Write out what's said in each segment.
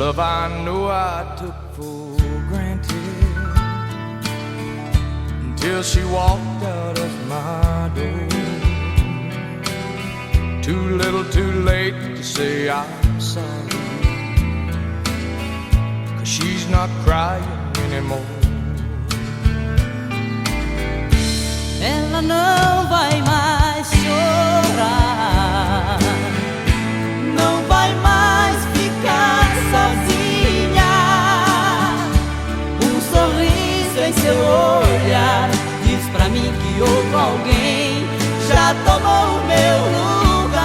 Love I know I took for granted until she walked out of my door. Too little too late to say I'm sorry, 'cause she's not crying anymore. Ela não vai mais chorar, não vai mais ficar sozinha. Um sorriso em seu olhar diz pra mim que outro alguém já tomou o meu lugar.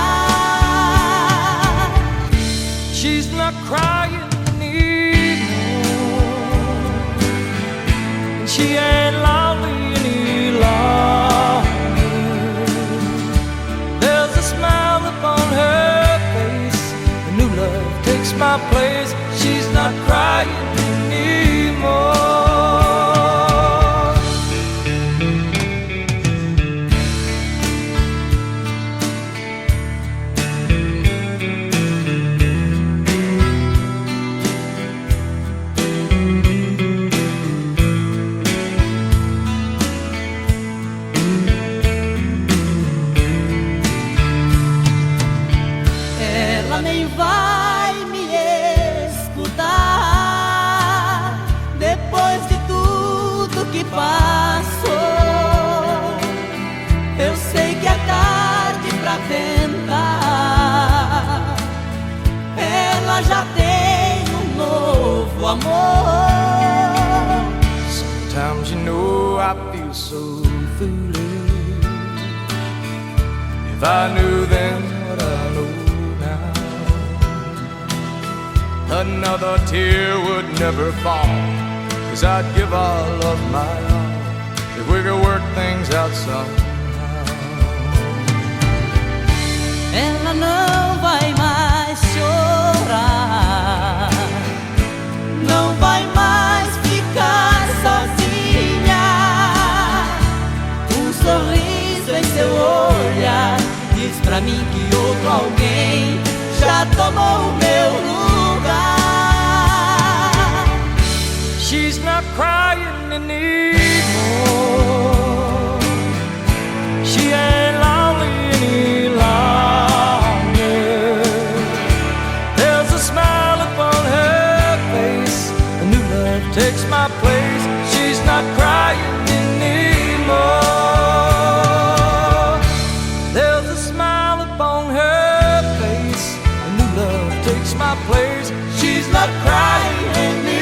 She's not crying anymore, and she ain't lonely any longer. There's a smile upon her face, a new love takes my place. She's not crying anymore. Nem vai me escutar depois de tudo que passou. Eu sei que é tarde pra tentar. Ela já tem um novo amor. Sometimes you know I feel so foolish. If I knew then what I know, another tear would never fall, 'cause I'd give all of my all if we could work things out somehow. Ela não vai mais chorar, não vai mais ficar sozinha. Um sorriso em seu olhar diz pra mim que outro alguém já tomou o meu lugar. She's not crying anymore, she ain't lonely any longer. There's a smile upon her face, a new love takes my place. She's not crying anymore. There's a smile upon her face, a new love takes my place. She's not crying anymore.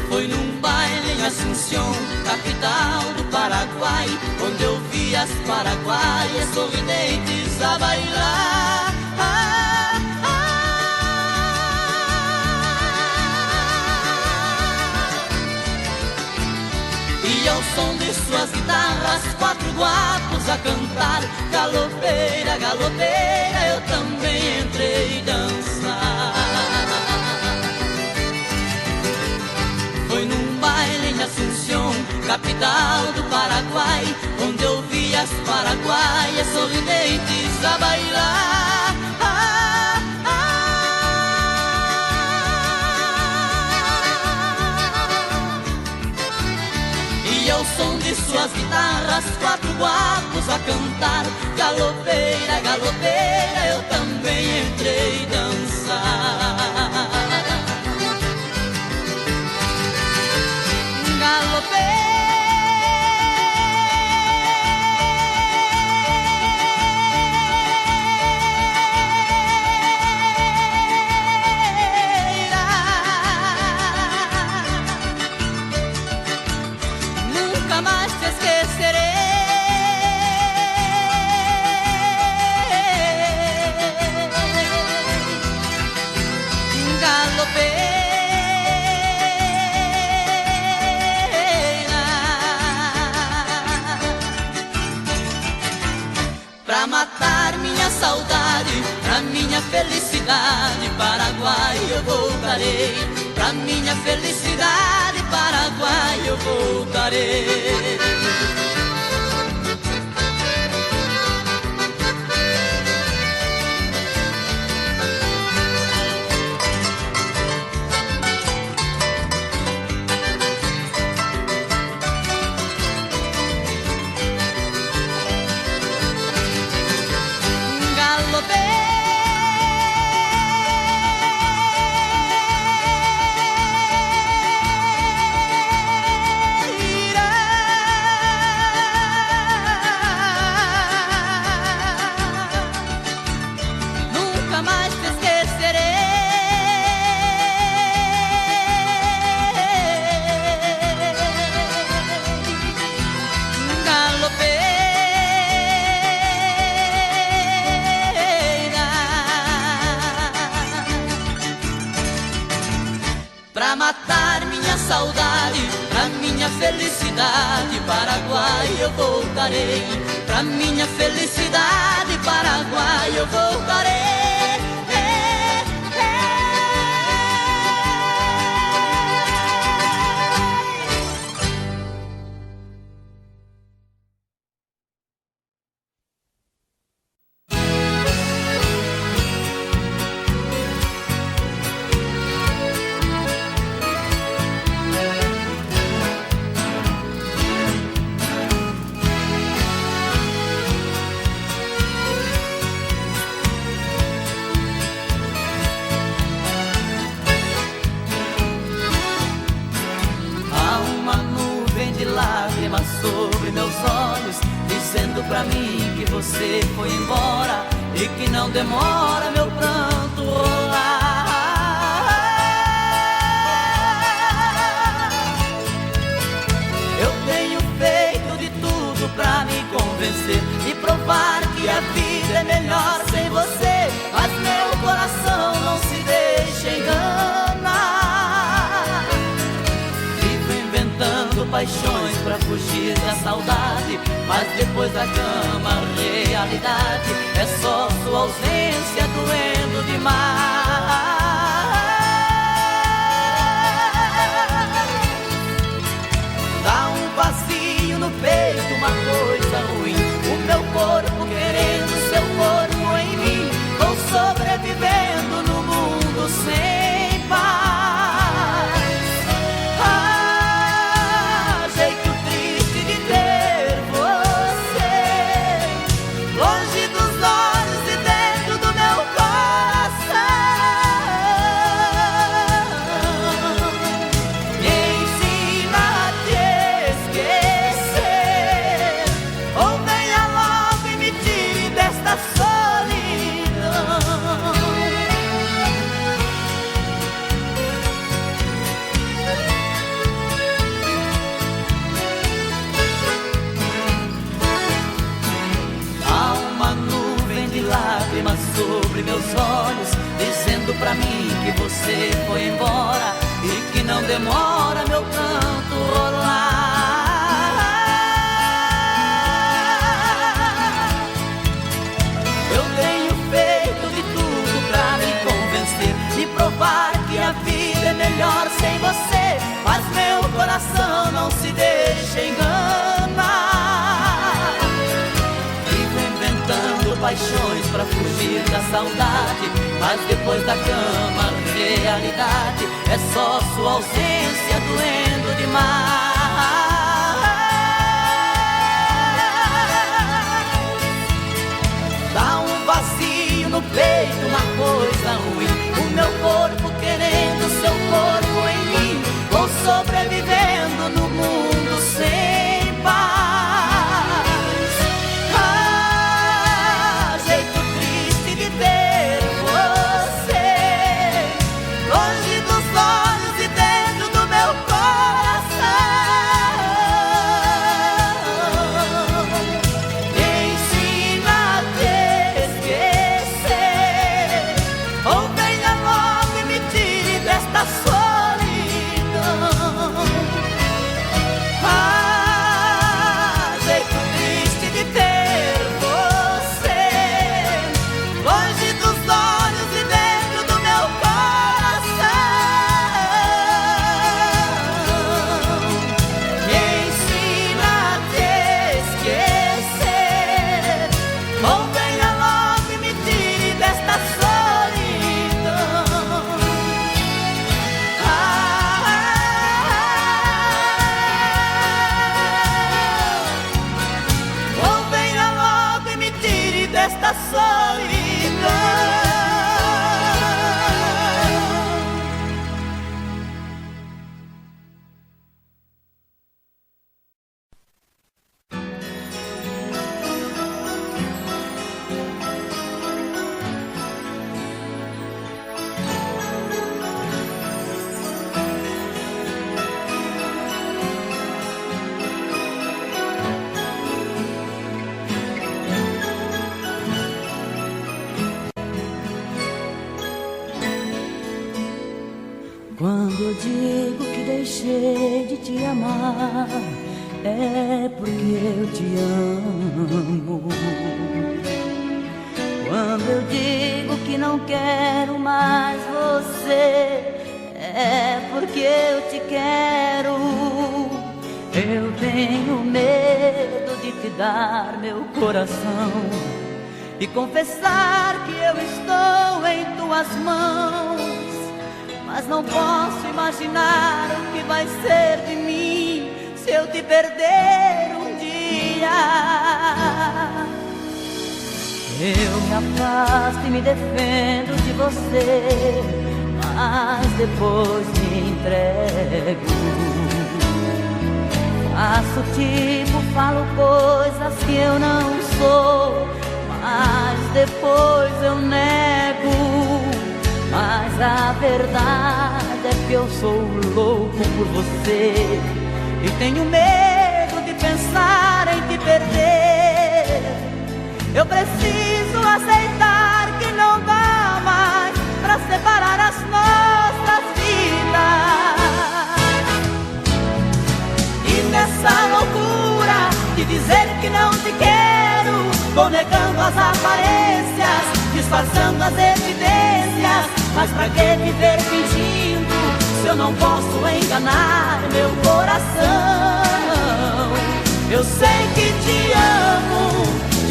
Foi num baile em Asunción, capital do Paraguai, onde eu vi as paraguaias sorridentes a bailar. E ao som de suas guitarras, quatro guapos a cantar. Galopeira, galopeira, eu também entrei dançar. Foi num baile em Asunción, capital do Paraguai, onde eu vi as paraguaias sorridentes a bailar. E ao som de suas guitarras, quatro guapos a cantar. Galopeira, galopeira, eu também entrei dançar. Nunca mais te esquecerei. Pra matar minha saudade, pra minha felicidade, Paraguai eu voltarei. Pra minha felicidade, Paraguai eu voltarei. Pra matar minha saudade, pra minha felicidade, Paraguai eu voltarei. Pra minha felicidade, Paraguai eu voltarei. Sobre meus olhos, dizendo pra mim que você foi embora e que não demora meu pranto rolar. Eu tenho feito de tudo pra me convencer e provar que a vida é melhor sem você, mas meu coração não se deixa enganar. Vivo inventando paixões pra fugir da saudade, mas depois da cama a realidade é só sua ausência doendo demais. Dá um vazio no peito, uma coisa ruim, o meu corpo querendo seu corpo em mim. Vou sobrevivendo no mundo sem paz. Jeito triste de ter você longe dos olhos e dentro do meu coração. Me ensina a te esquecer, ou venha logo e me tire desta solidão. Há uma nuvem de lágrimas sobre meus olhos, dizendo pra mim que você foi embora e que não demora meu pranto rolar. Eu tenho feito de tudo pra me convencer e provar que a vida é melhor sem você, mas meu coração não se deixa enganar. Vivo inventando paixões pra fugir da saudade, mas depois da cama a realidade é só sua ausência doendo demais. Dá um vazio no peito, uma coisa ruim, o meu corpo querendo seu corpo em mim. Vou sobrevivendo no mundo sem paz. Jeito triste de ter você longe dos olhos e dentro do meu coração. solidão. Quando eu digo que deixei de te amar, é porque eu te amo. Quando eu digo que não quero mais você, é porque eu te quero. Eu tenho medo de te dar meu coração e confessar que eu estou em tuas mãos. Mas não posso imaginar o que vai ser de mim se eu te perder um dia. Eu me afasto e me defendo de você, mas depois me entrego. Faço tipo, falo coisas que eu não sou, mas depois eu nego. Mas a verdade é que eu sou louco por você e tenho medo de pensar em te perder. Eu preciso aceitar que não dá mais pra separar as nossas vidas. E nessa loucura de dizer que não te quero, vou negando as aparências, disfarçando as evidências. Mas pra que viver fingindo se eu não posso enganar meu coração? Eu sei que te amo,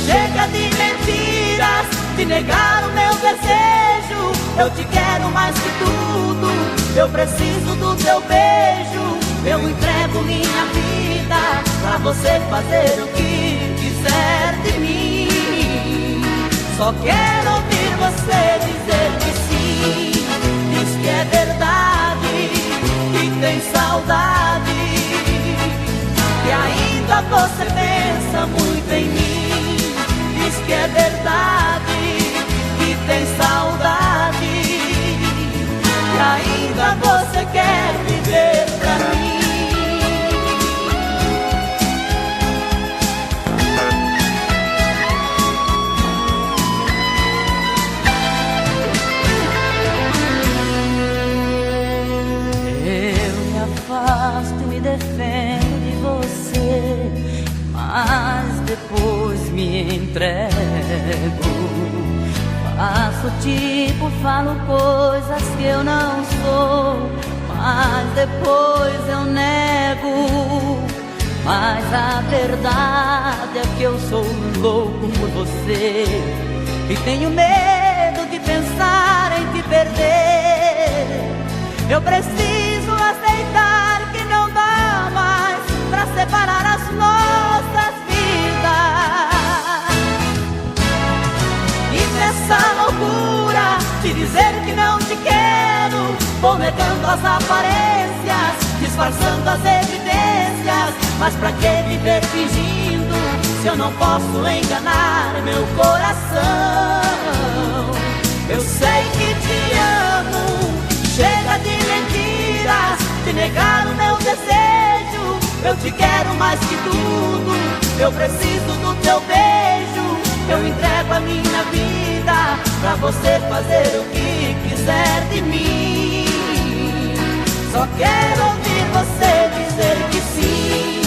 chega de mentiras, de negar o meu desejo. Eu te quero mais que tudo, eu preciso do teu beijo. Eu entrego minha vida pra você fazer o que quiser de mim. Só quero ouvir você dizer que sim. Diz que é verdade, que tem saudade, que ainda você pensa muito em mim. Diz que é verdade, que tem saudade, que ainda você quer viver pra mim. Afasto e me defendo de você, mas depois me entrego. Faço tipo, falo coisas que eu não sou, mas depois eu nego. Mas a verdade é que eu sou louco por você e tenho medo de pensar em te perder. Eu preciso aceitar que não dá mais pra separar as nossas vidas. E nessa loucura de dizer que não te quero, vou negando as aparências, disfarçando as evidências. Mas pra que viver fingindo se eu não posso enganar meu coração? Eu sei que te amo, chega de mentiras, de negar o meu desejo. Eu te quero mais que tudo, eu preciso do teu beijo. Eu entrego a minha vida pra você fazer o que quiser de mim. Só quero ouvir você dizer que sim.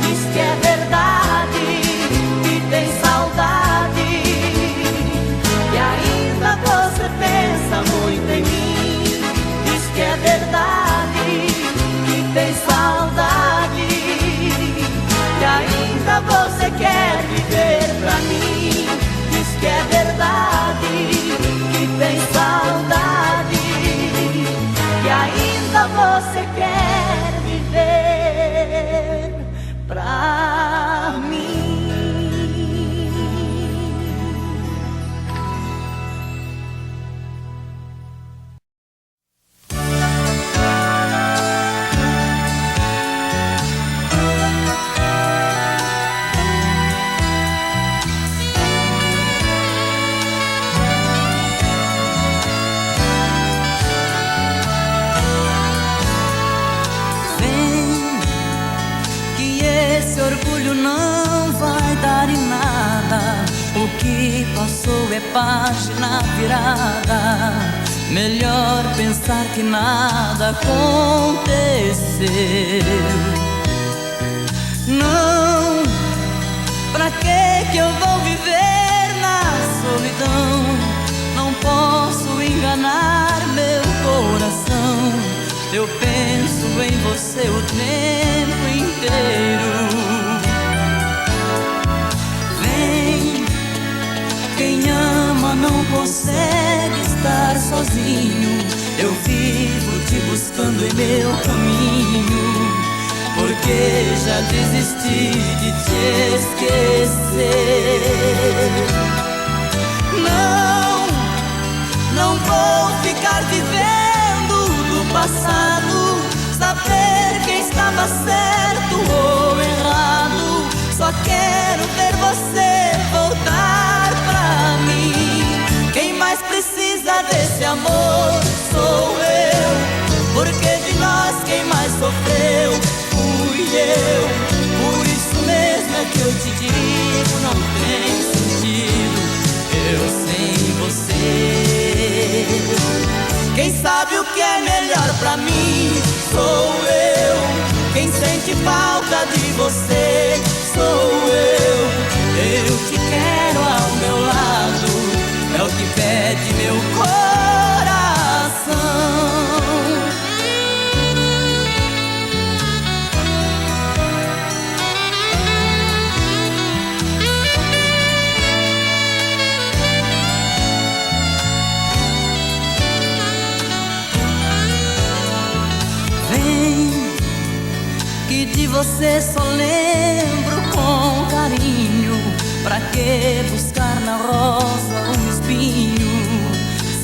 Diz que é verdade, que tem saudade, que ainda você pensa muito em mim. Que é verdade, que tem saudade, que ainda você quer viver pra mim. Diz que é verdade, que tem saudade, que ainda você quer viver pra mim. começou é página virada. Melhor pensar que nada aconteceu. Não, pra que eu vou viver na solidão? Não posso enganar meu coração. Eu penso em você o tempo inteiro. Quem ama não consegue estar sozinho. Eu vivo te buscando em meu caminho, porque já desisti de te esquecer. Não, não vou ficar vivendo do passado, saber quem estava certo ou errado. Só quero ver você voltar pra mim. Quem mais precisa desse amor sou eu, porque de nós quem mais sofreu fui eu. Por isso mesmo é que eu te digo, não tem sentido eu sem você. Quem sabe o que é melhor pra mim sou eu. Quem sente falta de você sou eu. Eu te quero ao meu lado, é o que pede meu coração. Vem, que de você só lembro com carinho. Pra que buscar na rosa um espinho,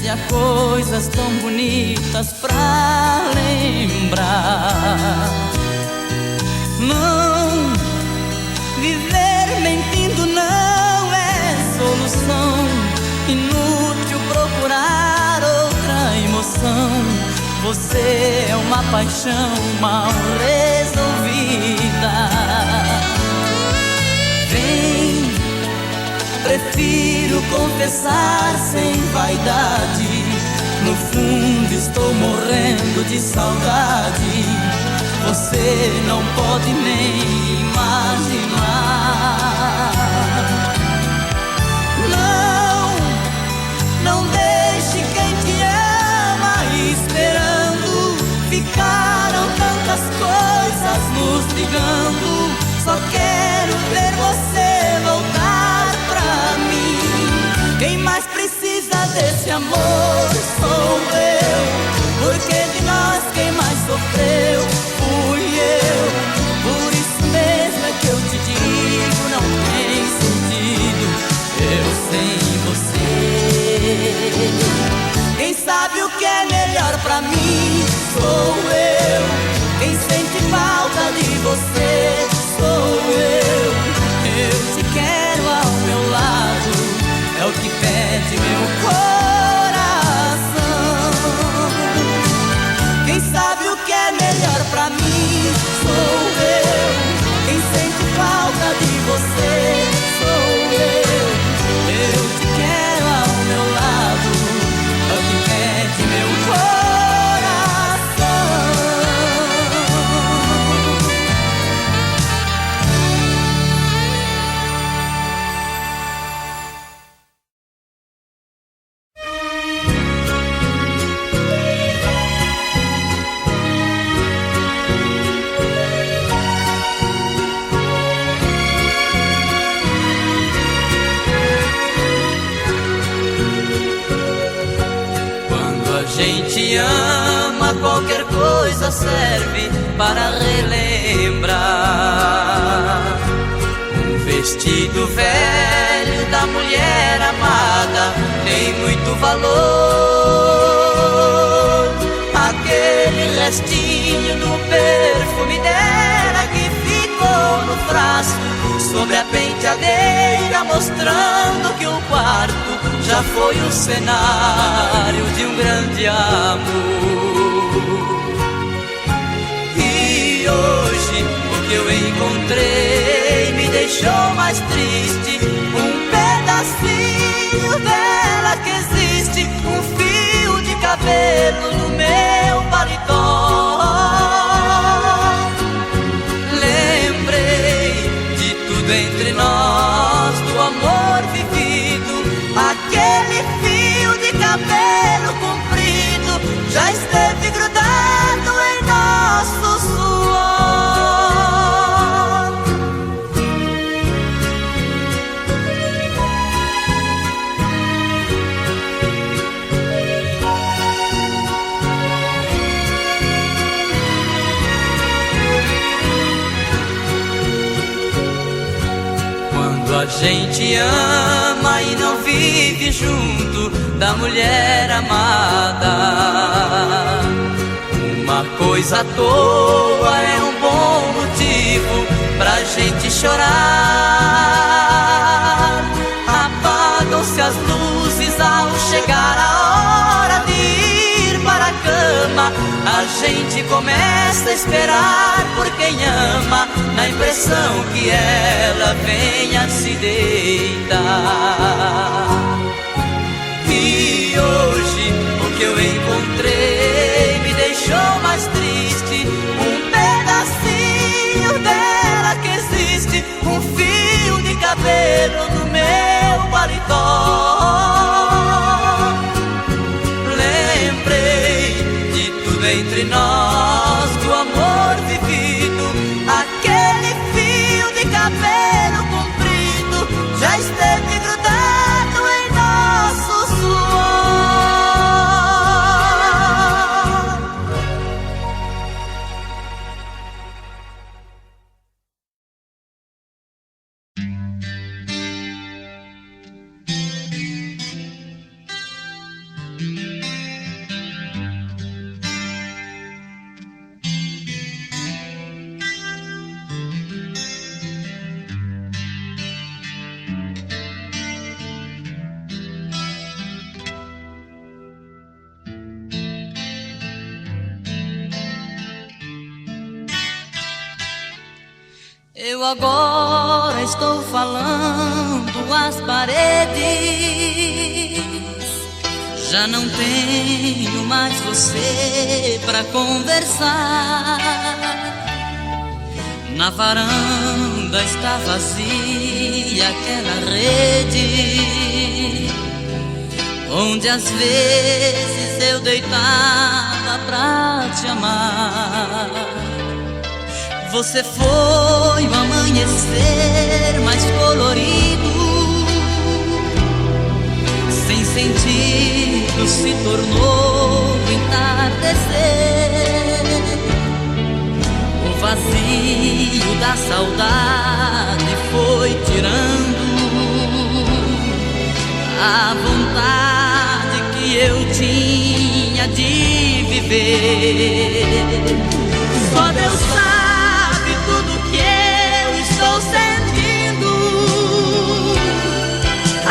se há coisas tão bonitas pra lembrar? Não, viver mentindo não é solução. Inútil procurar outra emoção. Você é uma paixão mal resolvida. Vem, prefiro confessar sem vaidade. No fundo estou morrendo de saudade. Você não pode nem imaginar. Não, não deixe quem te ama esperando. Ficaram tantas coisas nos ligando. Só quero ver você voltar pra mim. Quem mais precisa desse amor sou eu, porque de nós quem mais sofreu fui eu. Por isso mesmo é que eu te digo, não tem sentido eu sem você. Quem sabe o que é melhor pra mim sou eu. Quem sente falta de você sou eu. Eu te quero ao meu lado, é o que pede meu coração. Quem sabe o que é melhor pra mim sou eu. Quem sente falta de você sou eu. Eu te quero ao meu lado, é o que pede meu coração. Gente ama, qualquer coisa serve para relembrar. Um vestido velho da mulher amada tem muito valor. Aquele restinho do perfume dela que ficou no frasco sobre a penteadeira, mostrando que o quarto já foi o cenário de um grande amor. E hoje o que eu encontrei me deixou mais triste. Um pedacinho gente ama e não vive junto da mulher amada. Uma coisa à toa é um bom motivo pra gente chorar. Apagam-se as luzes ao chegar a hora de ir para a cama. A gente começa a esperar por quem ama, na impressão que ela venha se deitar. E hoje o que eu encontrei me deixou mais triste. Um pedacinho dela que existe, um fio de cabelo no meu paletó. Lembrei de tudo entre nós, do amor vivido. Aquele fio de cabelo comprido já esteve grudado em nosso suor. Eu agora estou falando às paredes. Já não tenho mais você pra conversar. Na varanda está vazia aquela rede onde às vezes eu deitava pra te amar. Você foi o amanhecer mais colorido, sem sentido se tornou o entardecer. O vazio da saudade foi tirando a vontade que eu tinha de viver. Só Deus sabe tudo que eu estou sentindo. A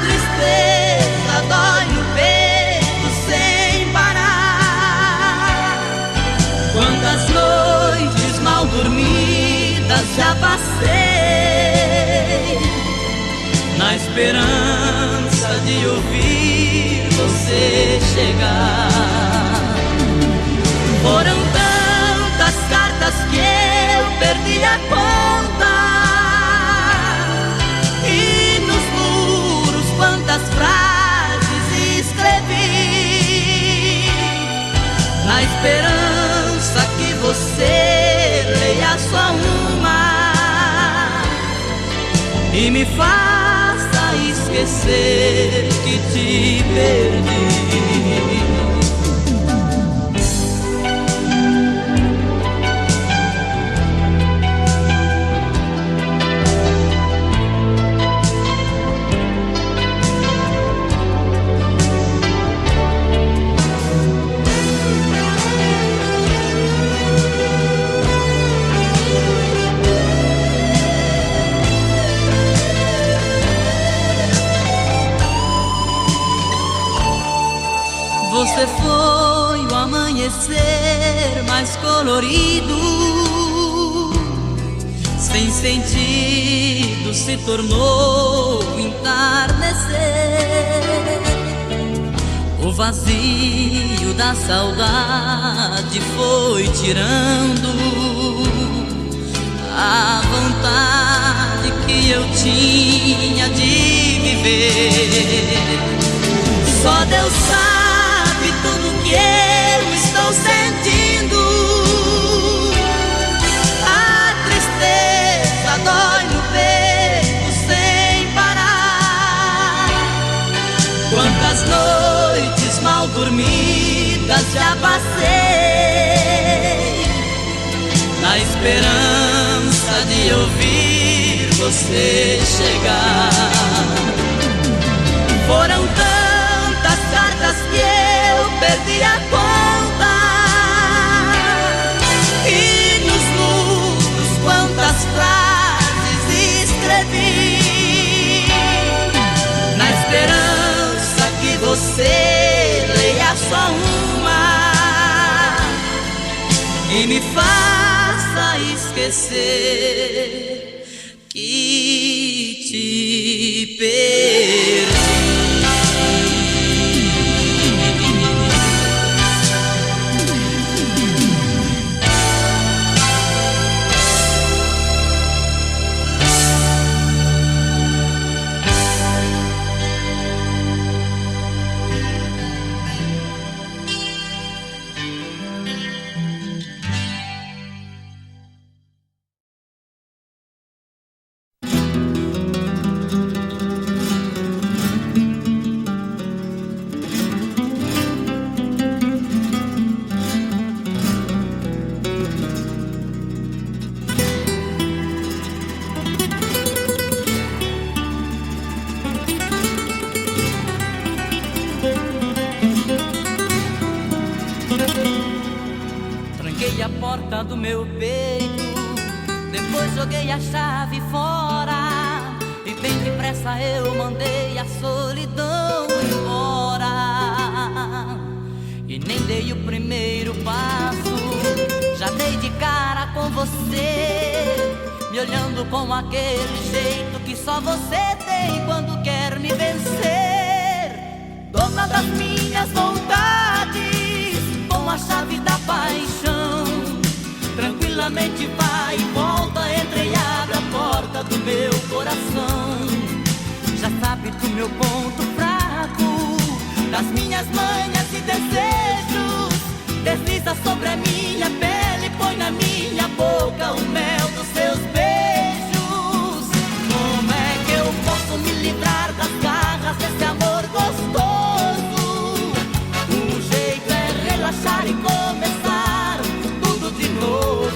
tristeza dói no peito sem parar. Quantas noites mal dormidas já passei na esperança de ouvir você chegar. Foram tantas cartas que eu perdi a conta, e nos muros quantas frases escrevi, na esperança que você leia só uma e me faça esquecer que te perdi. Você foi o amanhecer mais colorido, sem sentido se tornou o entardecer. O vazio da saudade foi tirando a vontade que eu tinha de viver. Só Deus sabe tudo que eu estou sentindo. A tristeza dói no peito sem parar. Quantas noites mal dormidas já passei na esperança de ouvir você chegar. Foram tantas cartas que eu perdi a conta, e nos muros quantas frases escrevi, na esperança que você leia só uma e me faça esquecer que te perdi. Tranquei a porta do meu peito, depois joguei a chave fora, e bem depressa eu mandei a solidão embora. E nem dei o primeiro passo, já dei de cara com você, me olhando com aquele jeito que só você tem quando quer me vencer. Dona das minhas vontades, com a chave da paixão, tranquilamente vai e volta, entra e abre a porta do meu coração. Já sabe do meu ponto fraco, das minhas manhas e desejos, desliza sobre a minha pele, põe na minha boca o mel dos seus beijos. Como é que eu posso me livrar das garras desse amor gostoso? O jeito é relaxar e começar tudo de novo.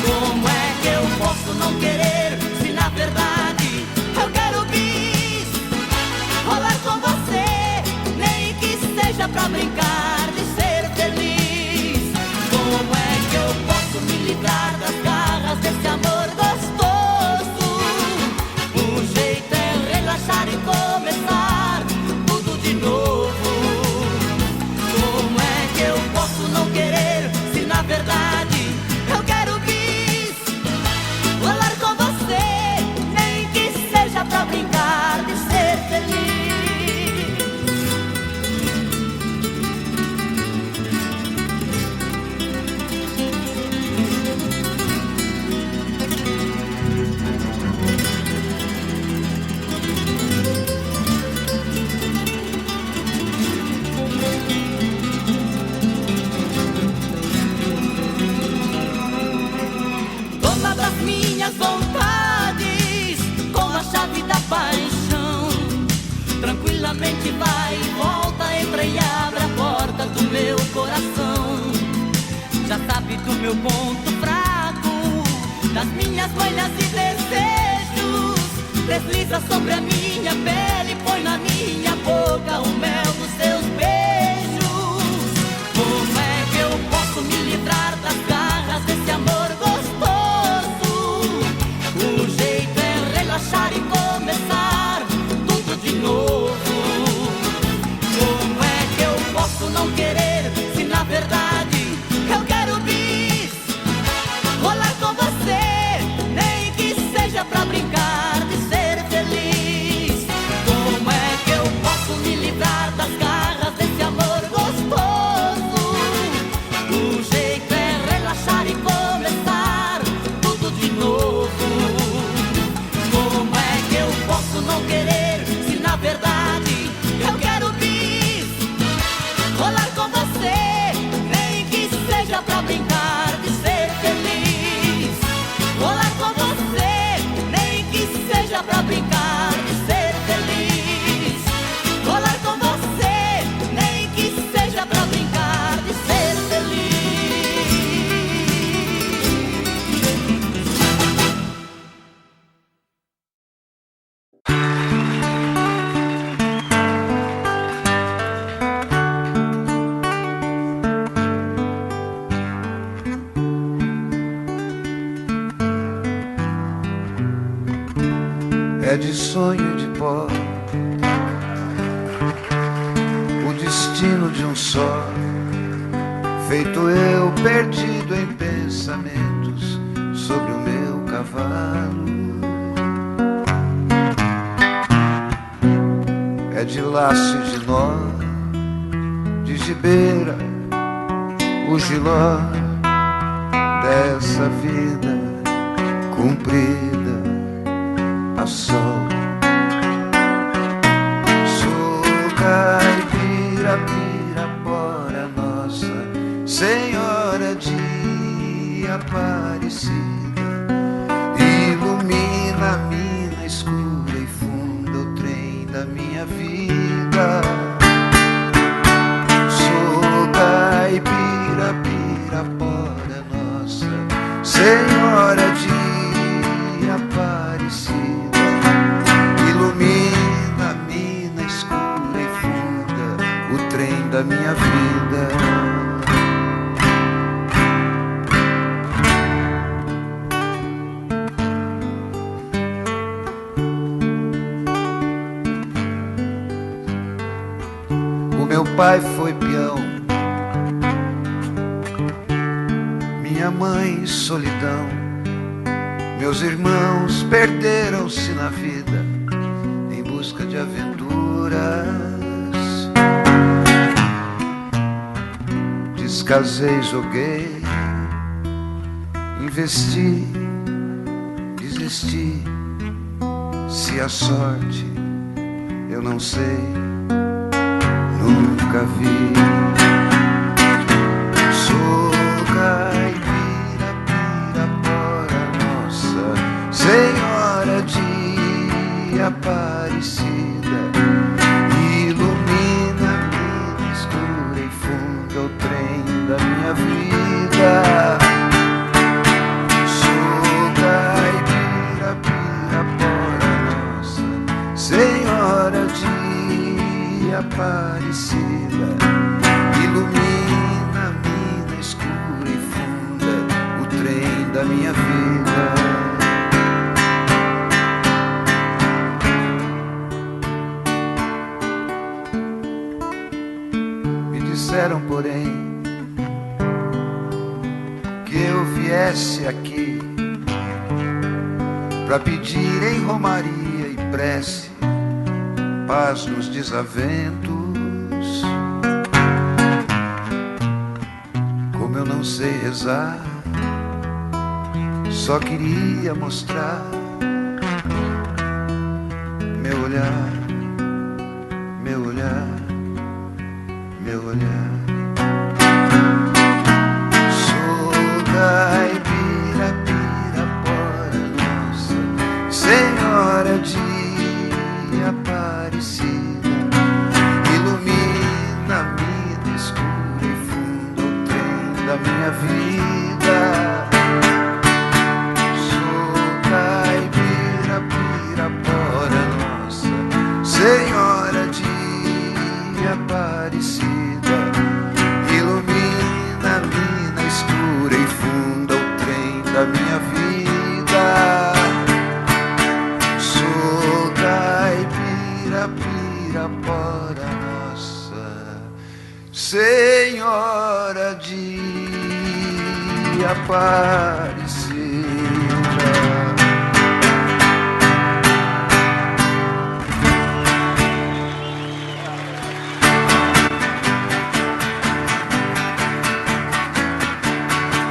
Como é que eu posso não querer, se na verdade eu quero bis, rolar com você, nem que seja pra brincar de ser feliz. Como é que eu posso me livrar das garras desse amor gostoso? O jeito é relaxar e começar tudo de novo. Como é que eu posso não querer, se na verdade eu quero bis, rolar com você, nem que seja pra brincar de ser feliz. Dona das minhas vontades, com a chave da paixão, tranquilamente vai e volta, entra e abre a porta do meu coração. Já sabe do meu ponto fraco, das minhas manhas e desejos, desliza sobre a minha pele, põe na minha boca o mel dos seus beijos. Como é que eu posso me livrar das garras desse amor gostoso? O jeito é relaxar e começar tudo de novo. Como é que eu posso não querer, se na verdade eu quero bis, rolar com você, nem que seja pra brincar de ser feliz. Como é que eu posso me livrar das garras É de sonho de pó o destino de um só, feito eu perdido em pensamentos sobre o meu cavalo. É de laço e de nó, de gibeira, o giló dessa vida cumprida a sol. Sou caipira, pirapora nossa Senhora de Aparecida, ilumina a mina escura e funda o trem da minha vida. Sou caipira, pirapora nossa Senhora de Aparecida, ilumina a mina escura e funda o trem da minha vida. O meu pai foi peão, minha mãe solidão, meus irmãos perderam-se na vida em busca de aventuras. Descasei, joguei, investi, desisti. Se a sorte eu não sei, nunca vi. Sou caipira, pirapora nossa Senhora de Aparecida, ilumina a mina escura e funda o trem da minha vida. Sou caipira, pirapora nossa Senhora de Aparecida, ilumina a mina escura e funda o trem da minha vida. Disseram, porém, que eu viesse aqui pra pedir em romaria e prece paz nos desaventos. Como eu não sei rezar, só queria mostrar meu olhar, meu olhar, meu olhar. Sou caipira, pirapora nossa Senhora de Aparecida, ilumina a mina escura e funda o trem da minha vida. Sou caipira, pirapora nossa Senhora de Aparecida, ilumina a mina escura e funda o trem da minha vida. Sou caipira, pirapora nossa Senhora de Aparecida.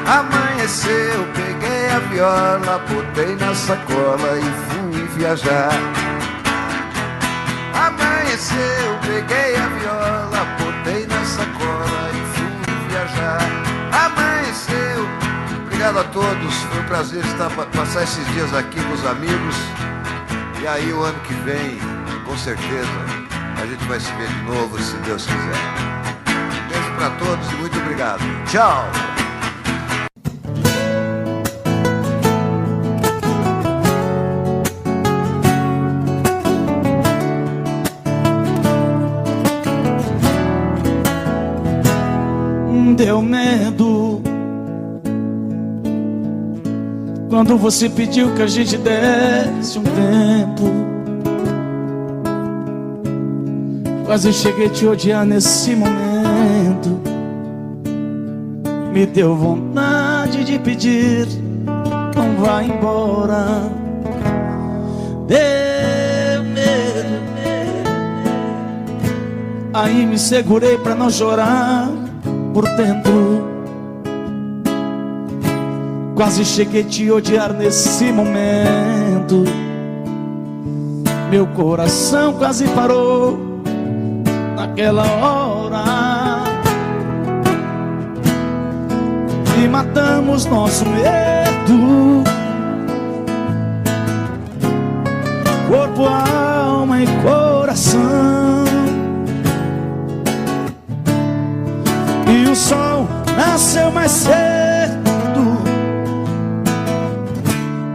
Amanheceu, peguei a viola, botei na sacola e fui viajar. Amanheceu, peguei a viola, botei na sacola e fui viajar. Amanheceu. Obrigado a todos, foi um prazer passar esses dias aqui com os amigos. E aí o ano que vem, com certeza, a gente vai se ver de novo, se Deus quiser. Um beijo pra todos e muito obrigado. Tchau! deu medo quando você pediu que a gente desse um tempo. Quase cheguei a te odiar nesse momento. Me deu vontade de pedir, não vá embora. Deu medo, aí me segurei pra não chorar por dentro. Quase cheguei a te odiar nesse momento. Meu coração quase parou naquela hora. E matamos nosso medo, corpo, alma e coração. E o sol nasceu mais cedo.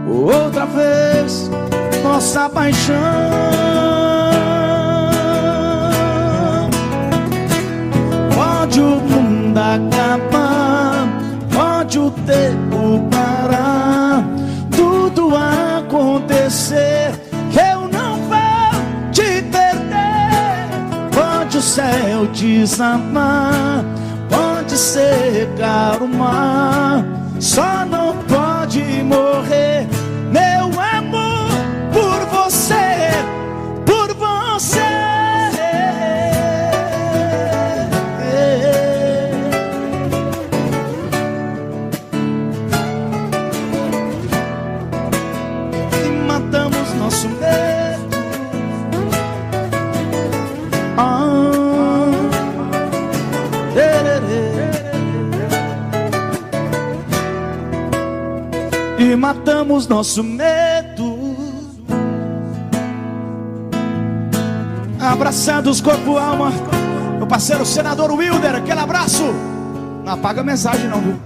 Outra vez nossa paixão. Pode o mundo acabar, pode o tempo parar, tudo acontecer, que eu não vou te perder. Pode o céu desabar, pode secar o mar, só não pode morrer meu amor por você, por você. E matamos nosso medo. E matamos nosso medo. Abraçados corpo, alma. Meu parceiro senador Wilder, aquele abraço. Não apaga a mensagem não, viu?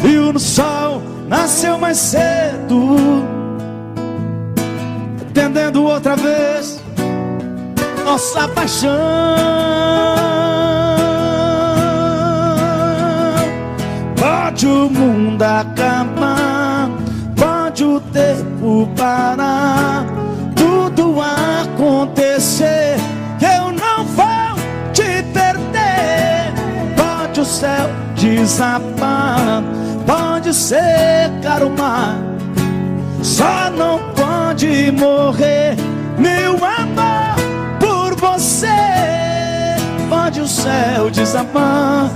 E o sol nasceu mais cedo, entendendo outra vez nossa paixão. Pode o mundo acabar, pode o tempo parar, tudo acontecer, que eu não vou te perder. Pode o céu desabar, pode secar o mar, só não pode morrer meu amor por você. Pode o céu desabar,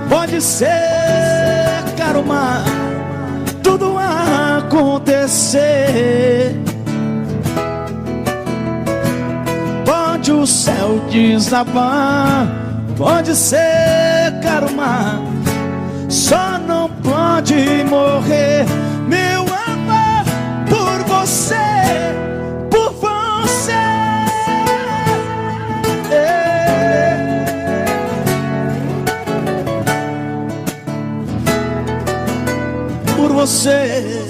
pode secar o mar, tudo acontecer. Pode o céu desabar, pode secar o mar, só não pode morrer meu amor por você, por você. Por você.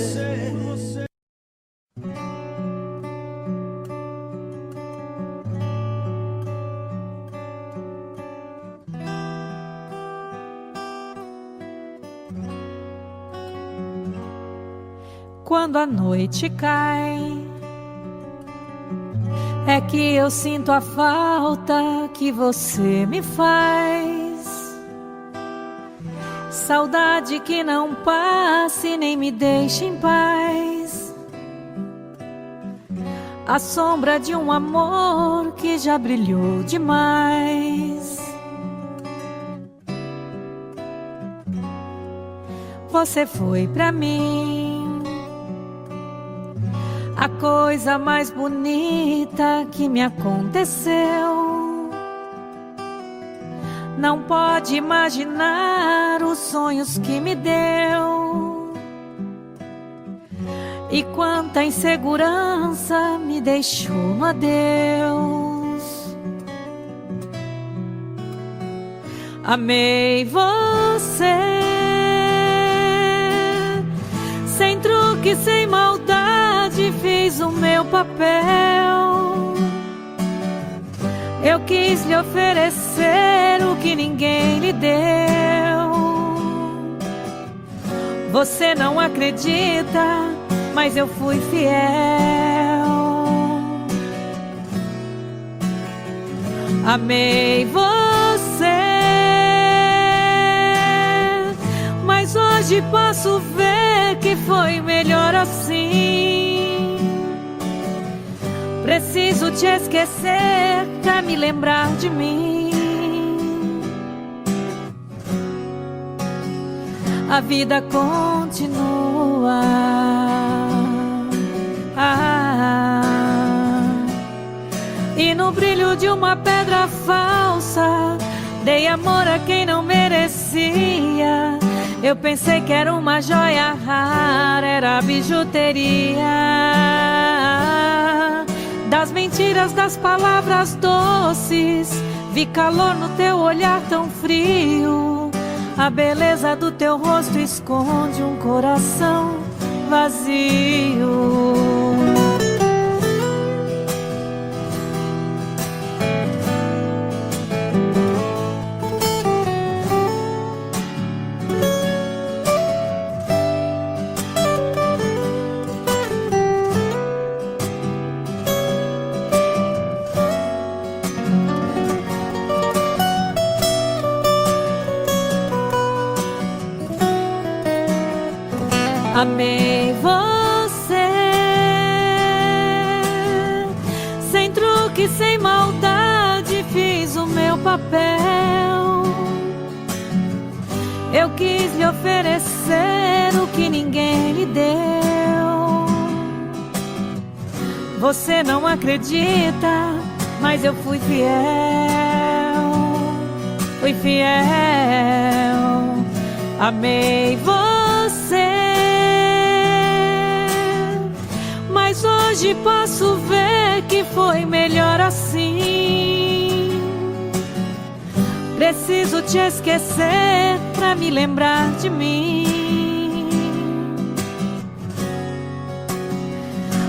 Quando a noite cai, é que eu sinto a falta que você me faz. Saudade que não passe nem me deixe em paz. A sombra de um amor que já brilhou demais. Você foi pra mim a coisa mais bonita que me aconteceu. Não pode imaginar os sonhos que me deu. E quanta insegurança me deixou no adeus. Amei você, sem truque, sem maldade, fiz o meu papel. Eu quis lhe oferecer o que ninguém lhe deu. Você não acredita, mas eu fui fiel. Amei você, mas hoje posso ver que foi melhor assim. Preciso te esquecer pra me lembrar de mim. A vida continua. E no brilho de uma pedra falsa, dei amor a quem não merecia. Eu pensei que era uma joia rara, era bijuteria. Das mentiras, das palavras doces, vi calor no teu olhar tão frio. A beleza do teu rosto esconde um coração vazio. Amei você, sem truque, sem maldade, fiz o meu papel. Eu quis lhe oferecer o que ninguém lhe deu. Você não acredita, mas eu fui fiel. Fui fiel. Amei você, mas hoje posso ver que foi melhor assim. Preciso te esquecer pra me lembrar de mim.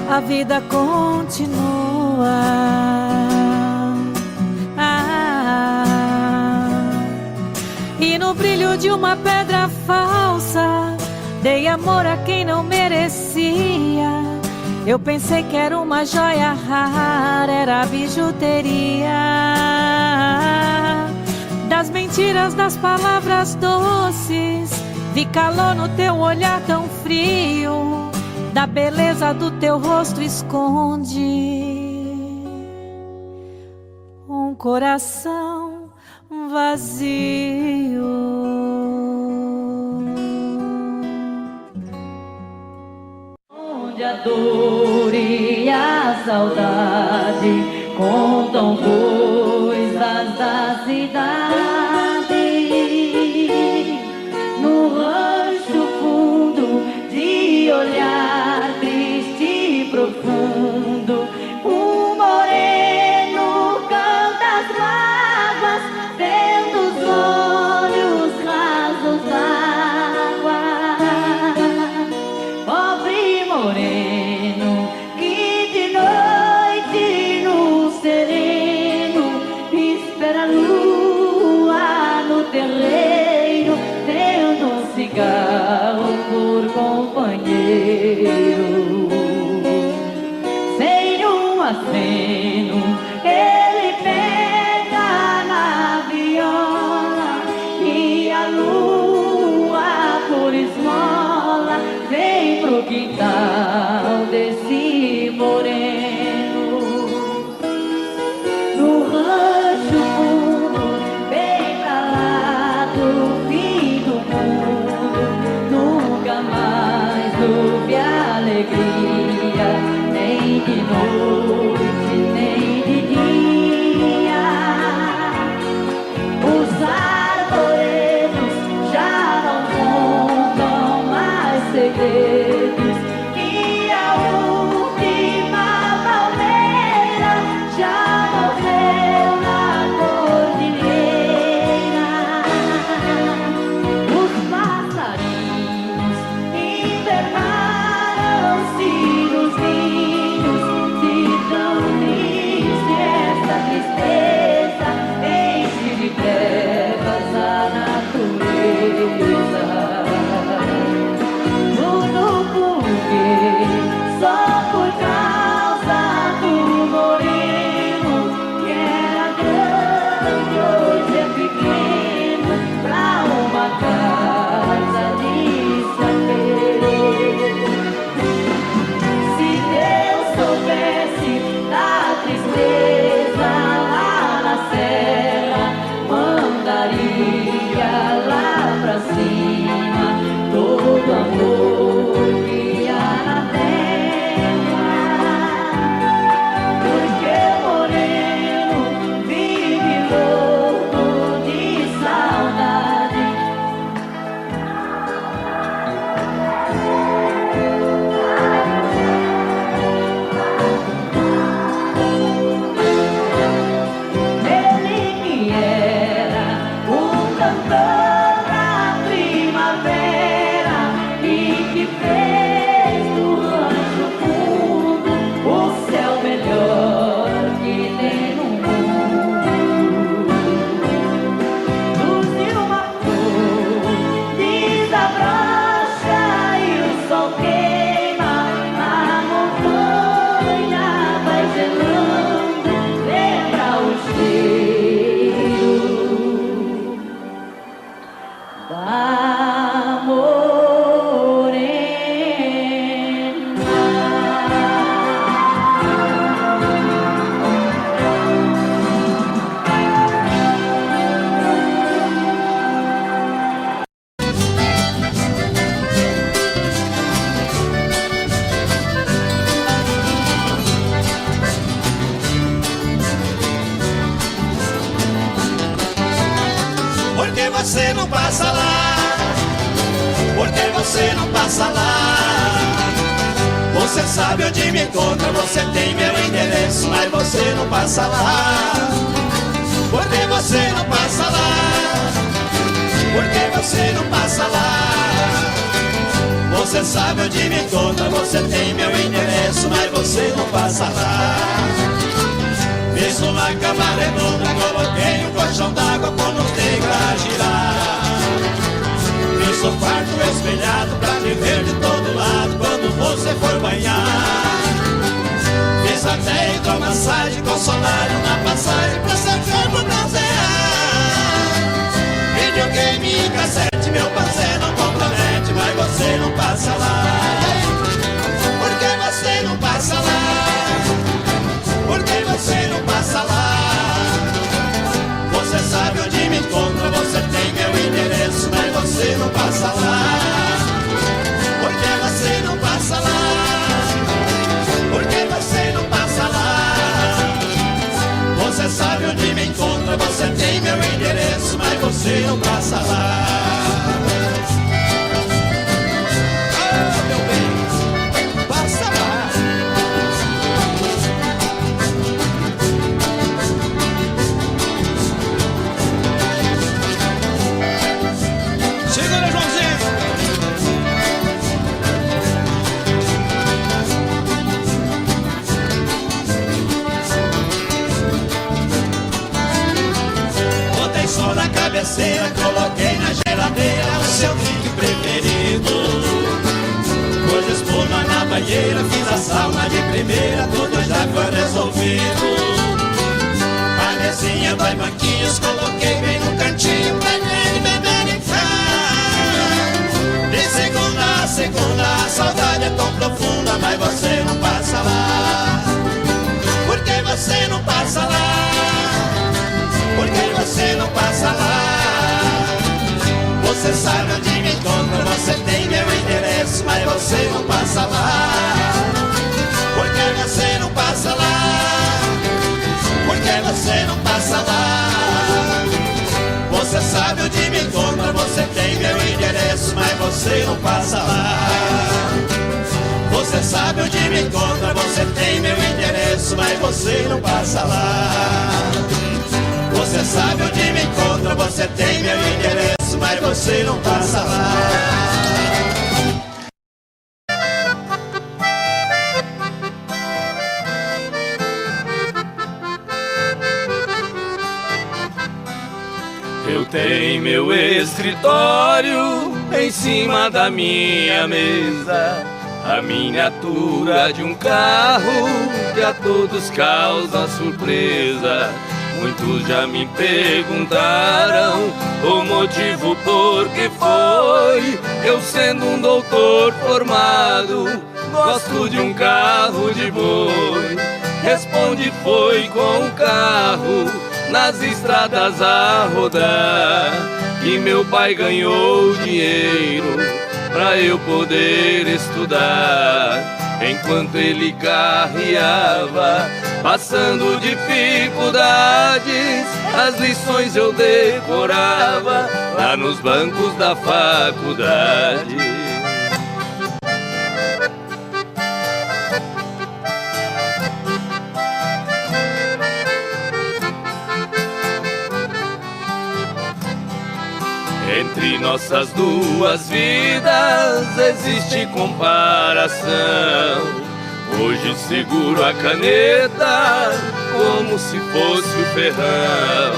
A vida continua. E no brilho de uma pedra falsa, dei amor a quem não merecia. Eu pensei que era uma joia rara, era bijuteria. Das mentiras, das palavras doces, vi calor no teu olhar tão frio. Da beleza do teu rosto esconde um coração vazio. Onde a dor e a saudade contam coisas da cidade, no rancho fundo de olhar triste e profundo, um moreno canta as mágoas dentro dos olhos rasos d'água. Pobre moreno que de noite no sereno espera a lua no terreiro, tendo um cigarro por companheiro. Sem um aceno ele pega na viola e a lua por esmola vem pro quintal desse moreno. No rancho fundo, bem pra lá do fim do mundo, nunca mais houve alegria, nem de noite, nem de dia. você não passa lá? Por que você não passa lá? Você sabe onde me encontra, você tem meu endereço, mas você não passa lá. Por que você não passa lá? Por que você não passa lá? Você sabe onde me encontra, você tem meu endereço, mas você não passa lá. Fiz uma cama redonda, coloquei um colchão d'água, conotei pra girar. Fiz um quarto espelhado pra me ver de todo lado quando você for banhar. Fiz até hidromassagem com solário na passagem pra seu corpo bronzear. Videogame e cassete, meu parceiro não compromete, mas você não passa lá. Por que você não passa lá? Por que você não passa lá? Você sabe onde me encontra, você tem meu endereço, mas você não passa lá. Por que você não passa lá? Por que você não passa lá? Você sabe onde me encontra, você tem meu endereço, mas você não passa lá. Ah, meu bem, passa lá. Segura, Joãozinho. Botei sol na cabeceira, coloquei na geladeira o seu drink preferido. Pus espuma na banheira, fiz a sauna de primeira, tudo já foi resolvido. A mesinha, 2 banquinhos, coloquei bem no cantinho pra ele beber e ficar. De segunda a segunda, a saudade é tão profunda, mas você não passa lá. Por que você não passa lá? Por que você não passa lá? Você sabe onde me encontra, você tem meu endereço, mas você não passa lá. Por que você não passa lá? Por que você não passa lá? Você sabe onde me encontra, você tem meu endereço, mas você não passa lá. Você sabe onde me encontra, você tem meu endereço, mas você não passa lá. Você sabe onde me encontra, você tem meu endereço, mas você não passa lá. Eu tenho meu escritório em cima da minha mesa, a miniatura de um carro que a todos causa surpresa. Muitos já me perguntaram o motivo por que foi. Eu sendo um doutor formado, gosto de um carro de boi. Responde, foi com o carro nas estradas a rodar que meu pai ganhou dinheiro pra eu poder estudar. Enquanto ele carreava, passando dificuldades, as lições eu decorava lá nos bancos da faculdade. Entre nossas duas vidas existe comparação. Hoje seguro a caneta como se fosse o ferrão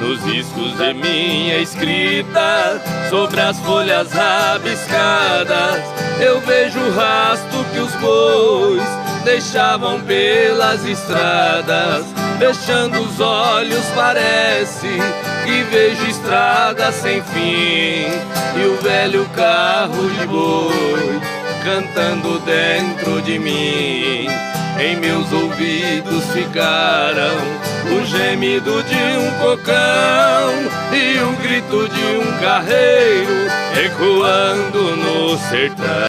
nos riscos de minha escrita sobre as folhas rabiscadas. Eu vejo o rastro que os bois deixavam pelas estradas. Fechando os olhos parece que vejo estrada sem fim e o velho carro de boi cantando dentro de mim. Em meus ouvidos ficaram o gemido de um cocão e o grito de um carreiro ecoando no sertão.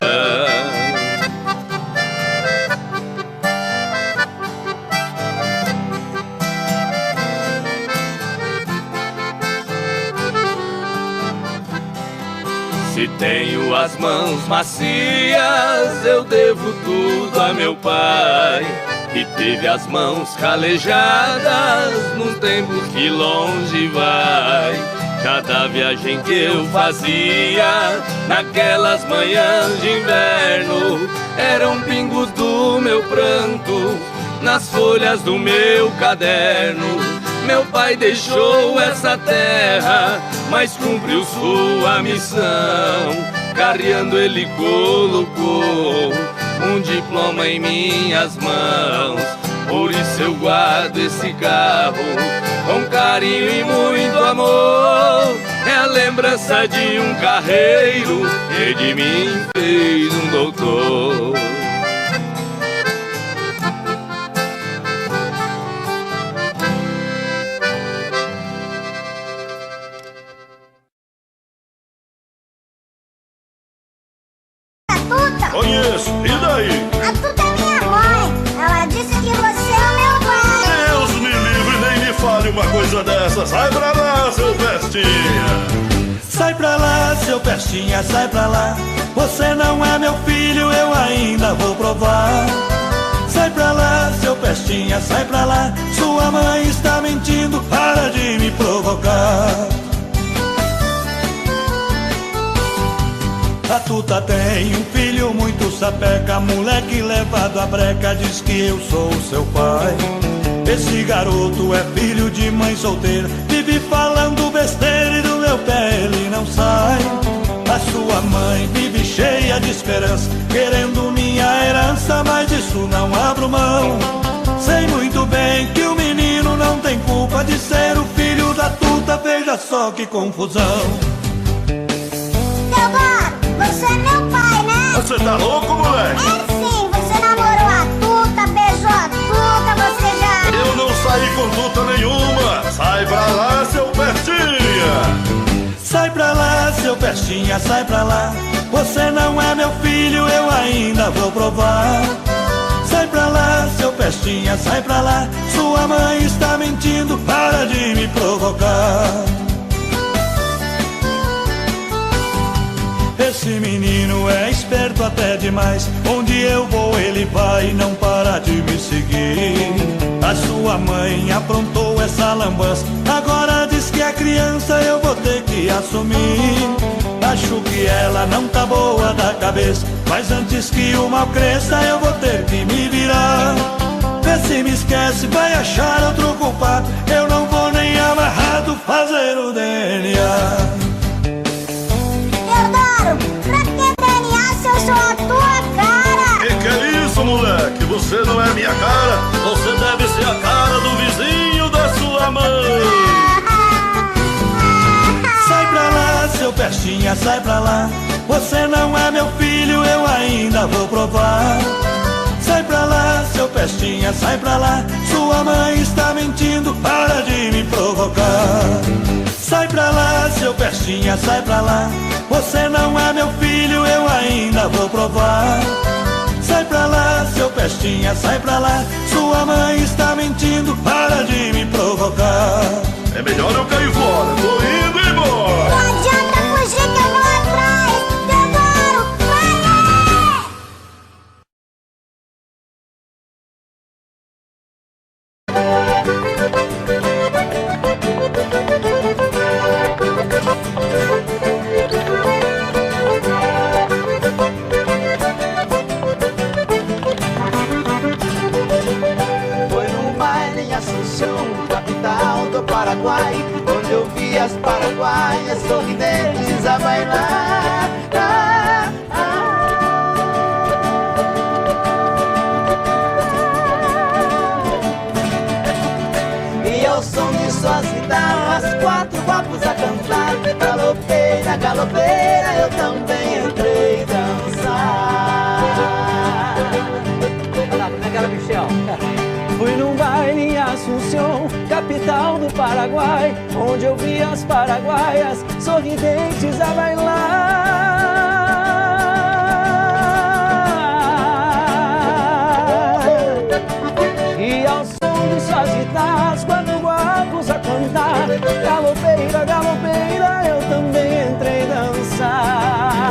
Se tenho as mãos macias, eu devo tudo a meu pai, que teve as mãos calejadas nos tempos que longe vai. Cada viagem que eu fazia naquelas manhãs de inverno eram pingos do meu pranto nas folhas do meu caderno. Meu pai deixou essa terra, mas cumpriu sua missão. Carreando ele colocou um diploma em minhas mãos. Por isso eu guardo esse carro com carinho e muito amor. É a lembrança de um carreiro que de mim fez um doutor. Conheço, e daí? A Tuta é minha mãe. Ela disse que você é o meu pai. Deus me livre, nem me fale uma coisa dessa. Sai pra lá, seu Pestinha. Sai pra lá, seu Pestinha, sai pra lá. Você não é meu filho, eu ainda vou provar. Sai pra lá, seu Pestinha, sai pra lá. Sua mãe está mentindo, para de me provocar. A Tuta tem um filho muito sapeca, moleque levado à breca, diz que eu sou seu pai. Esse garoto é filho de mãe solteira, vive falando besteira e do meu pé ele não sai. A sua mãe vive cheia de esperança, querendo minha herança, mas disso não abro mão. Sei muito bem que o menino não tem culpa de ser o filho da Tuta, veja só que confusão. Você é meu pai, né? Você tá louco, moleque? É sim, você namorou a Tuta, beijou a Tuta, você já... Eu não saí com Tuta nenhuma. Sai pra lá, seu Pestinha. Sai pra lá, seu Pestinha, sai pra lá. Você não é meu filho, eu ainda vou provar. Sai pra lá, seu Pestinha, sai pra lá. Sua mãe está mentindo, para de me provocar. Esse menino é esperto até demais. Onde eu vou ele vai e não para de me seguir. A sua mãe aprontou essa lambança, agora diz que é criança, eu vou ter que assumir. Acho que ela não tá boa da cabeça, mas antes que o mal cresça eu vou ter que me virar. Vê se me esquece, vai achar outro culpado. Eu não vou nem amarrado fazer o DNA. Pra que DNA se eu sou a tua cara? Que é isso, moleque? Você não é minha cara. Você deve ser a cara do vizinho da sua mãe. Sai pra lá, seu Pestinha, sai pra lá. Você não é meu filho, eu ainda vou provar. Sai pra lá, seu Pestinha, sai pra lá. Sua mãe está mentindo, para de me provocar. Sai pra lá, seu Pestinha, sai pra lá. Você não é meu filho, eu ainda vou provar. Sai pra lá, seu Pestinha, sai pra lá. Sua mãe está mentindo, para de me provocar. É melhor eu cair fora, tô indo embora. Não adianta fugir que eu vou atrás. Teodoro, vai! Capital do Paraguai, onde eu vi as paraguaias sorridentes a bailar. E ao som de suas guitarras, 4 copos a cantar. Galopeira, galopeira, eu também entrei dançar. Olha lá, como é que era, Michel? Fui num baile em Assunção, capital do Paraguai, onde eu vi as paraguaias sorridentes a bailar. E ao som de suas guitarras, 4 guapos a cantar. Galopeira, galopeira, eu também entrei dançar.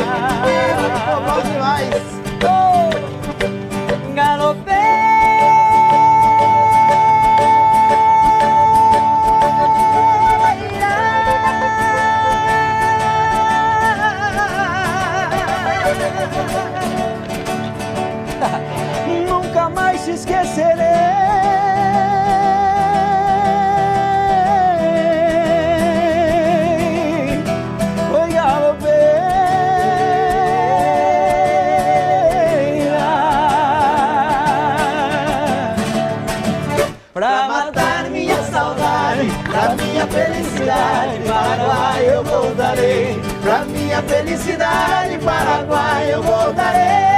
pra matar minha saudade, pra minha felicidade, Paraguai eu voltarei. Pra minha felicidade, Paraguai eu voltarei.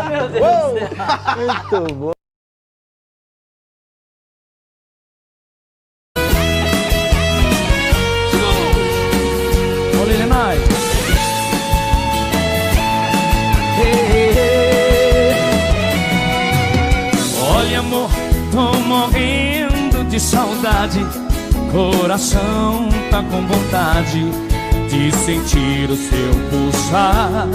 Meu Deus do céu. Muito bom. Olha, amor, tô morrendo de saudade. Coração tá com vontade de sentir o seu pulsar.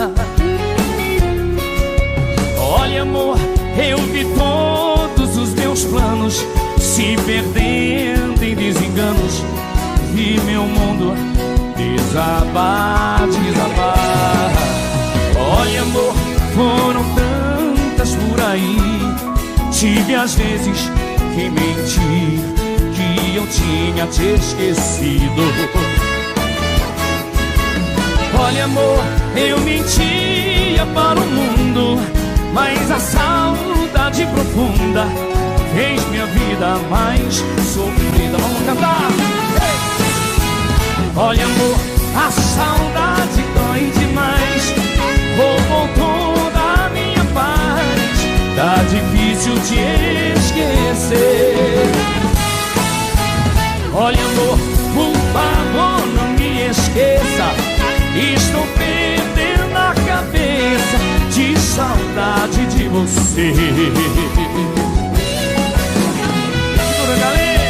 Olha, amor, eu vi todos os meus planos se perdendo em desenganos. Vi meu mundo desabar, desabar. Olha, amor, foram tantas por aí. Tive às vezes que mentir, que eu tinha te esquecido. Olha, amor, eu mentia para o mundo, mas a saudade profunda fez minha vida mais sofrida. Vamos cantar! Olha, amor, a saudade dói demais, roubou toda a minha paz. Tá difícil te esquecer. Olha, amor, por favor, não me esqueça. Estou perdendo a cabeça de saudade de você. Segura, galera.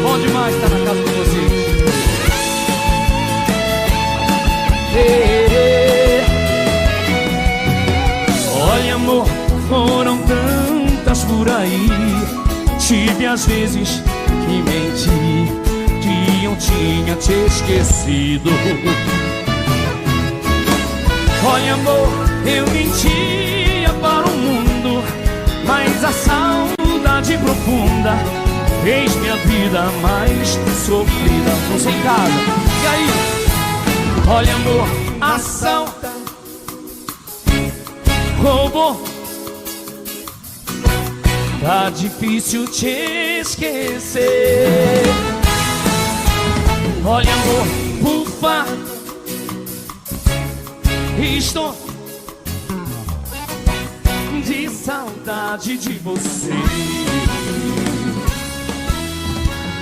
Bom demais estar na casa de vocês. Olha, amor, foram tantas por aí. Tive às vezes que mentir, que eu tinha te esquecido. Olha, amor, eu mentia para o mundo, mas a saudade profunda fez minha vida mais sofrida. Não sei em casa. E aí? Olha, amor, a saudade roubou. Tá difícil te esquecer. Olha, amor, por favor, estou de saudade de você.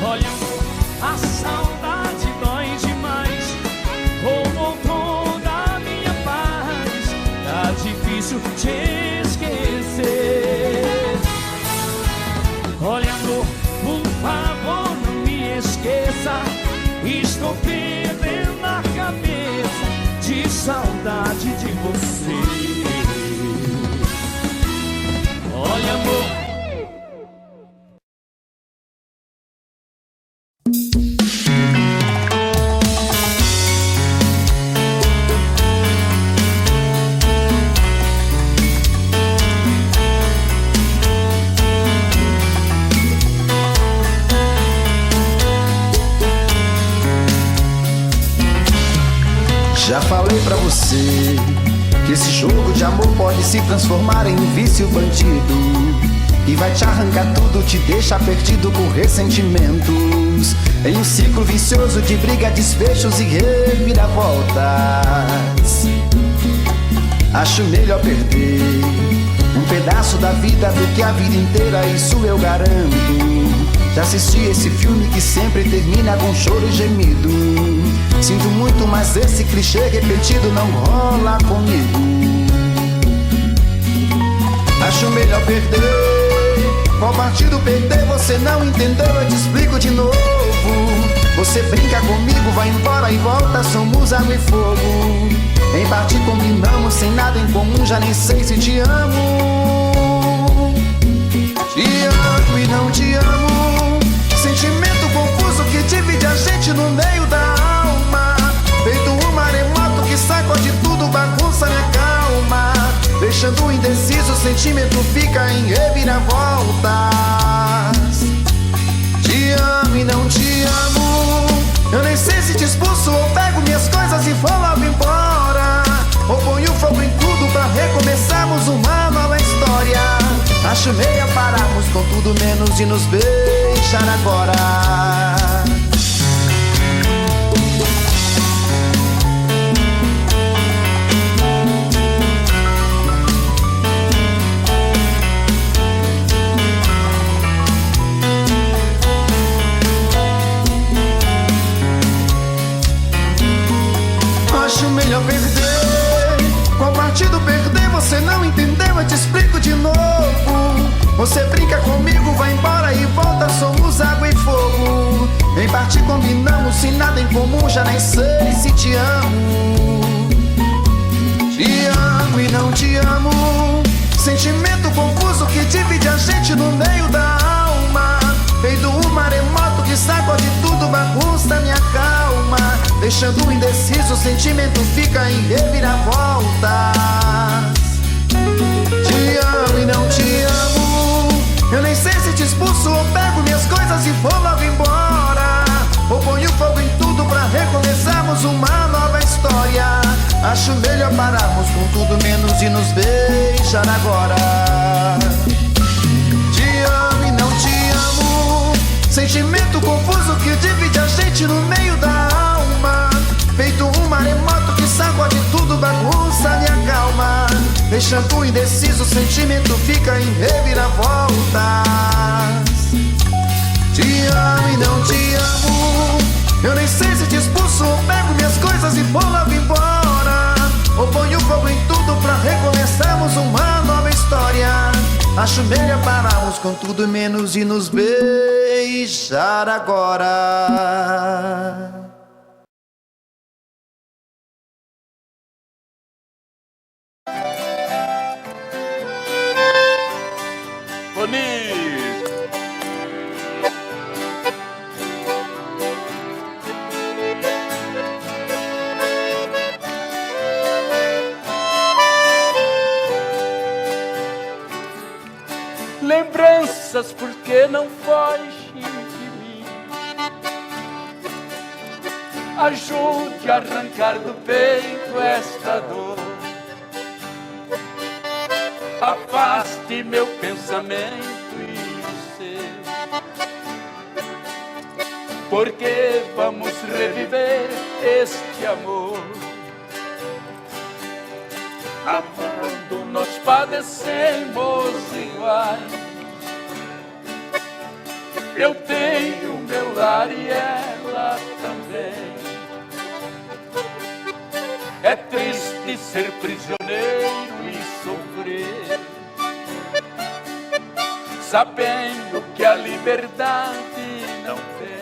Olha, amor, a saudade dói demais, roubou toda a minha paz. Tá difícil te esquecer. Olha, amor, por favor, não me esqueça. Estou perdendo a cabeça de saudade de você. Olha, amor. Já falei pra você que esse jogo de amor pode se transformar em um vício bandido, e vai te arrancar tudo, te deixar perdido com ressentimentos, em um ciclo vicioso de briga, desfechos e reviravoltas. Acho melhor perder um pedaço da vida do que a vida inteira, isso eu garanto. Já assisti esse filme que sempre termina com choro e gemido. Sinto muito, mas esse clichê repetido não rola comigo. Acho melhor perder. Qual partido perder? Você não entendeu, eu te explico de novo. Você brinca comigo, vai embora e volta, somos água e fogo. Em parte combinamos, sem nada em comum, já nem sei se te amo. Te amo e não te amo, sentimento confuso que divide a gente no meio da alma. Feito um maremoto que sacode tudo, bagunça minha calma. Deixando indeciso, o sentimento fica em reviravoltas. Te Acho meio pararmos com tudo menos e nos beijar agora. Acho melhor perder. Qual partido perder? Você não entendeu, eu te explico de novo. Você brinca comigo, vai embora e volta, somos água e fogo. Em parte combinamos, se nada em comum, já nem sei se te amo. Te amo e não te amo. Sentimento confuso que divide a gente no meio da alma. Feito um maremoto que sacode tudo, bagunça minha calma. Deixando indeciso, o sentimento fica em reviravoltas. Te amo e não te amo. Eu nem sei se te expulso ou pego minhas coisas e vou logo embora. Ou ponho fogo em tudo pra recomeçarmos uma nova história. Acho melhor pararmos com tudo menos e nos beijar agora. Te amo e não te amo. Sentimento confuso que divide a gente no meio da alma. Feito um maremoto que sacode tudo, bagunça minha calma. Deixando indeciso, o sentimento fica em reviravoltas. Te amo e não te amo. Eu nem sei se te expulso ou pego minhas coisas e vou logo embora. Ou ponho fogo em tudo pra recomeçarmos uma nova história. Acho melhor pararmos com tudo menos e nos beijar agora. Bonito. Lembranças, porque não foge de mim. Ajude a arrancar do peito esta dor. Afaste meu pensamento e o seu, porque vamos reviver este amor. Amando nós padecemos iguais. Eu tenho meu lar e ela também. É triste ser prisioneiro e sofrer, sabendo que a liberdade não tem.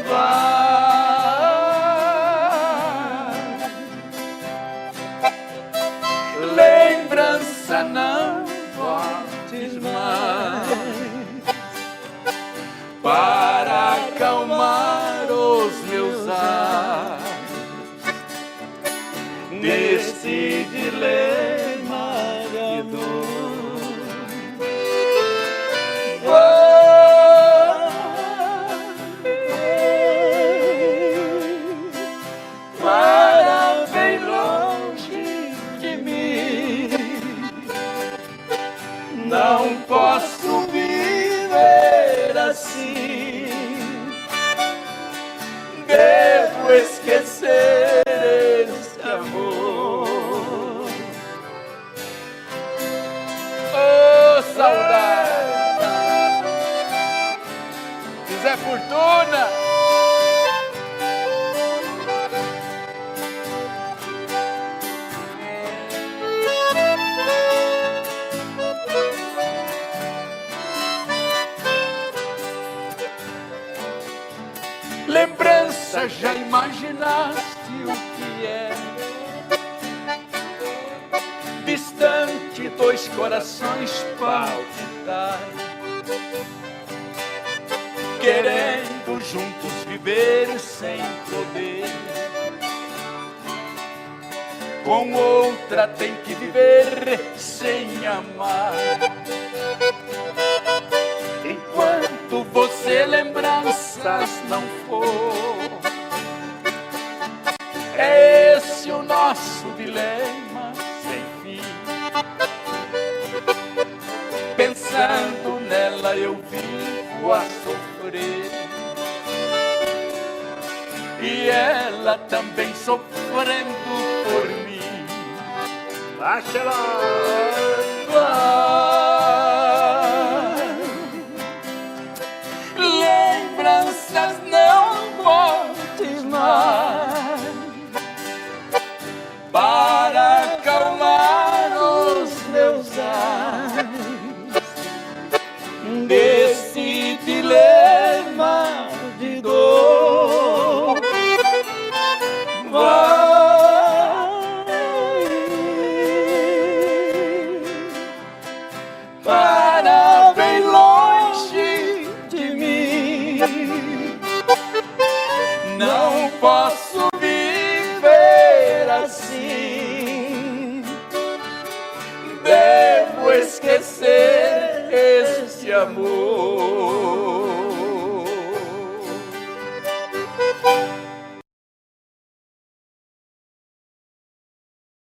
Vai, lembrança, não voltes mais, para acalmar os meus ares neste dilema de dor. Para bem longe de mim, não posso viver assim. Devo esquecer este amor. Oh, saudade! Zé Fortuna! Lembrança, já imaginaste o que é? Distante, dois corações palpitar, querendo juntos viver sem poder. Com outra tem que viver sem amar. Enquanto você lembranças não for, é esse o nosso dilema sem fim. eu vivo a sofrer. E ela também sofrendo por mim. Baixa lá! Lembranças não voltes mais para acalmar os meus ais desse dilema de dor. Para bem longe de mim, não posso viver assim. Devo esquecer este amor.